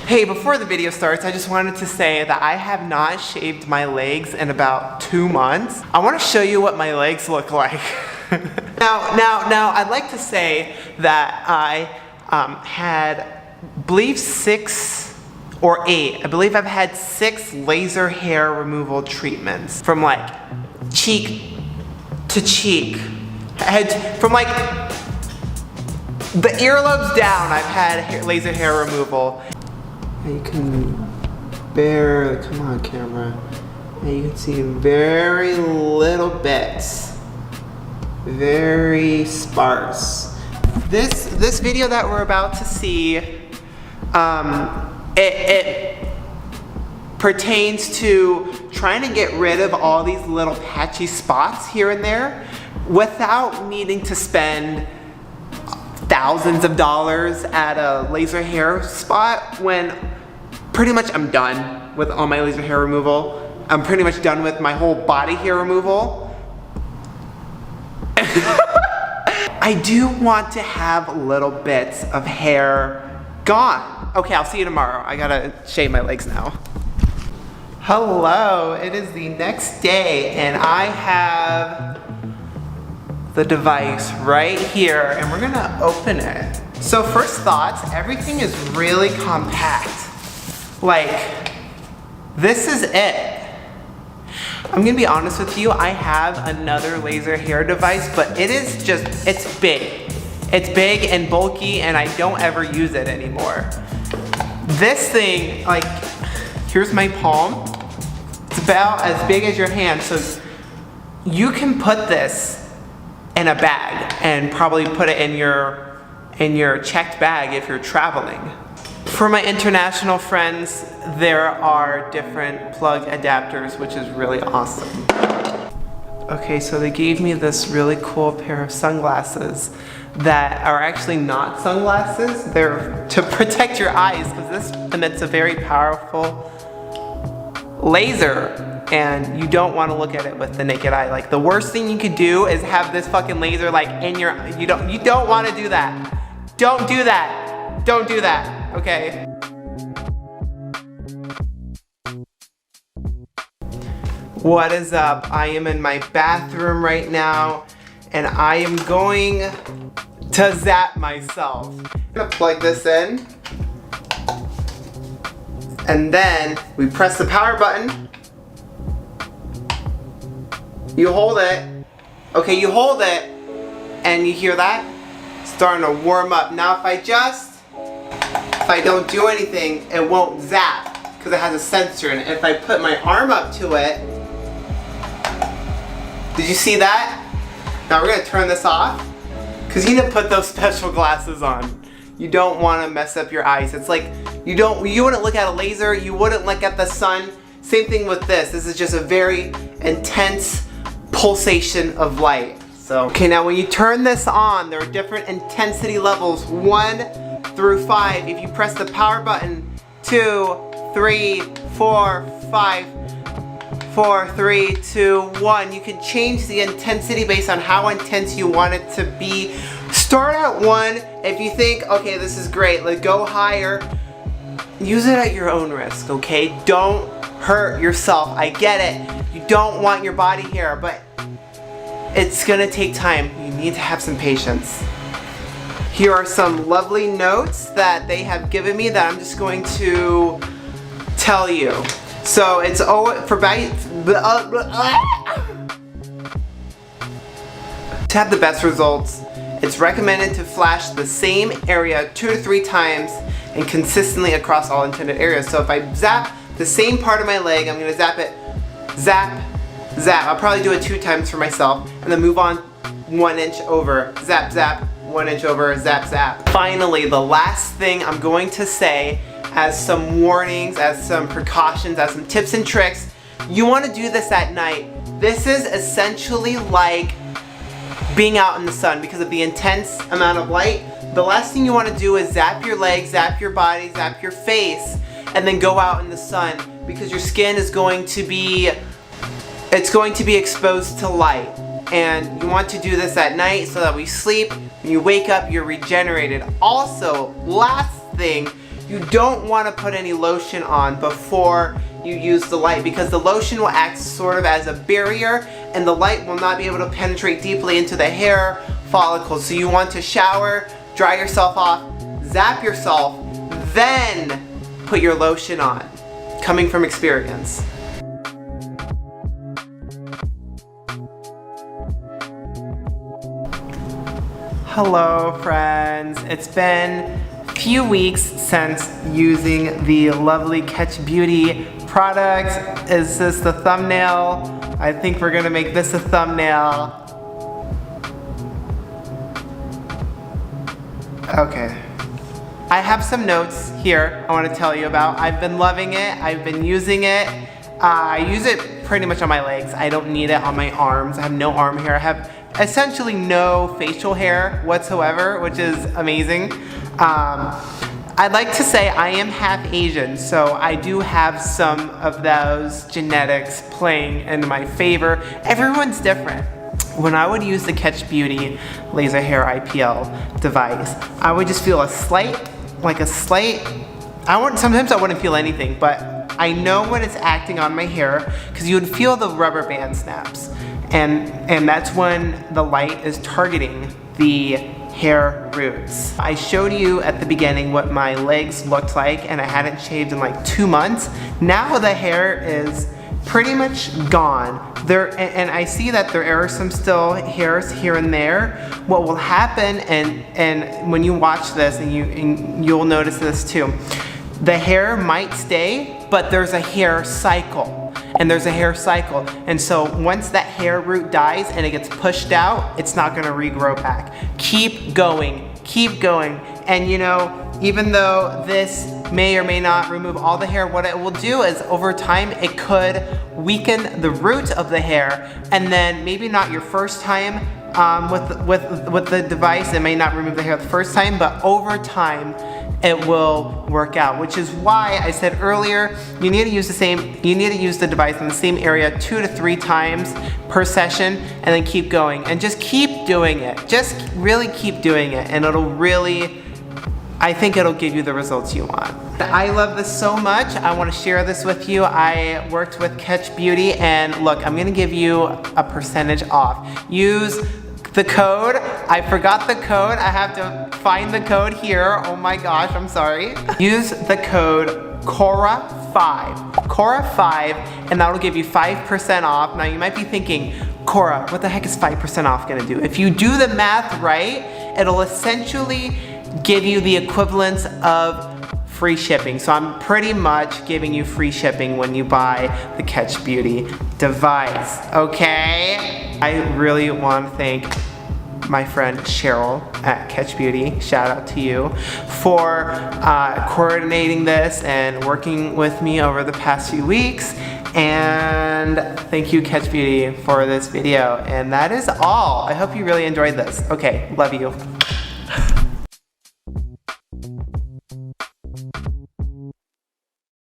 Hey, before the video starts, I just wanted to say that I have not shaved my legs in about 2 months. I want to show you what my legs look like. Now, I'd like to say that I had, I believe 6 or 8. I believe I've had 6 laser hair removal treatments from like cheek to cheek. From like the earlobes down, I've had laser hair removal. You can barely, come on camera, and you can see very little bits, very sparse. This video that we're about to see, it pertains to trying to get rid of all these little patchy spots here and there without needing to spend thousands of dollars at a laser hair spot when pretty much I'm done with all my laser hair removal. I'm pretty much done with my whole body hair removal. I do want to have little bits of hair gone. Okay, I'll see you tomorrow. I gotta shave my legs now. Hello, it is the next day and I have the device right here and we're gonna open it. So first thoughts, everything is really compact. Like, this is it. I'm gonna be honest with you, I have another laser hair device, but it is just, it's big. It's big and bulky and I don't ever use it anymore. This thing, like, here's my palm. It's about as big as your hand, so you can put this in a bag and probably put it in your checked bag if you're traveling. For my international friends, there are different plug adapters, which is really awesome. Okay, so they gave me this really cool pair of sunglasses that are actually not sunglasses. They're to protect your eyes because this emits a very powerful laser and you don't want to look at it with the naked eye. Like, the worst thing you could do is have this fucking laser like in your, you don't want to do that. Don't do that. Don't do that, okay? What is up? I am in my bathroom right now and I am going to zap myself. I'm gonna plug this in and then we press the power button. You hold it. Okay, you hold it and you hear that? It's starting to warm up. Now if I don't do anything, it won't zap because it has a sensor in it. If I put my arm up to it, did you see that? Now we're gonna turn this off because you need to put those special glasses on. You don't want to mess up your eyes. It's like you wouldn't look at a laser, you wouldn't look at the sun. Same thing with this. This is just a very intense pulsation of light. So, okay, now when you turn this on, there are different intensity levels, 1 through 5. If you press the power button, 2, 3, 4, 5, 4, 3, 2, 1. You can change the intensity based on how intense you want it to be. Start at 1. If you think, okay, this is great, let's go higher. Use it at your own risk, okay? Don't hurt yourself. I get it. You don't want your body hair, but it's gonna take time. You need to have some patience. Here are some lovely notes that they have given me that I'm just going to tell you. So it's to have the best results, it's recommended to flash the same area 2 to 3 times and consistently across all intended areas. So if I zap the same part of my leg, I'm gonna zap it, zap, zap. I'll probably do it 2 times for myself and then move on 1 inch over, zap, zap, 1 inch over, zap, zap. Finally, the last thing I'm going to say as some warnings, as some precautions, as some tips and tricks, you want to do this at night. This is essentially like being out in the sun because of the intense amount of light. The last thing you want to do is zap your legs, zap your body, zap your face, and then go out in the sun because your skin is going to be exposed to light. And you want to do this at night so that when you sleep, when you wake up, you're regenerated. Also, last thing, you don't want to put any lotion on before you use the light, because the lotion will act sort of as a barrier and the light will not be able to penetrate deeply into the hair follicles. So you want to shower, dry yourself off, zap yourself, then put your lotion on. Coming from experience. Hello friends, it's been a few weeks since using the lovely KetchBeauty product. Is this the thumbnail? I think we're gonna make this a thumbnail. Okay. I have some notes here I want to tell you about. I've been loving it, I've been using it. I use it pretty much on my legs. I don't need it on my arms. I have no arm hair. I have essentially no facial hair whatsoever, which is amazing. I'd like to say I am half Asian, so I do have some of those genetics playing in my favor. Everyone's different. When I would use the KetchBeauty laser hair IPL device, I would just feel sometimes I wouldn't feel anything, but I know when it's acting on my hair, because you would feel the rubber band snaps. And that's when the light is targeting the hair roots. I showed you at the beginning what my legs looked like, and I hadn't shaved in like 2 months. Now the hair is pretty much gone. And I see that there are some still hairs here and there. What will happen, and when you watch this, and you'll notice this too, the hair might stay, but there's a hair cycle. And so once that hair root dies and it gets pushed out, it's not gonna regrow back. Keep going. And you know, even though this may or may not remove all the hair, what it will do is over time it could weaken the root of the hair, and then maybe not your first time with the device, it may not remove the hair the first time, but over time it will work out, which is why I said earlier, you need to use the device in the same area 2 to 3 times per session, and then keep going, and just keep doing it. Just really keep doing it, and I think it'll give you the results you want. I love this so much. I want to share this with you. I worked with KetchBeauty, and look, I'm gonna give you a percentage off. Use the code. I forgot the code. I have to find the code here. Oh my gosh, I'm sorry. Use the code Cora5, and that'll give you 5% off. Now you might be thinking, Cora, what the heck is 5% off gonna do? If you do the math right, it'll essentially give you the equivalence of free shipping. So I'm pretty much giving you free shipping when you buy the KetchBeauty device, okay? I really want to thank my friend Cheryl at KetchBeauty, shout out to you, for coordinating this and working with me over the past few weeks. And thank you, KetchBeauty, for this video. And that is all. I hope you really enjoyed this. Okay, love you.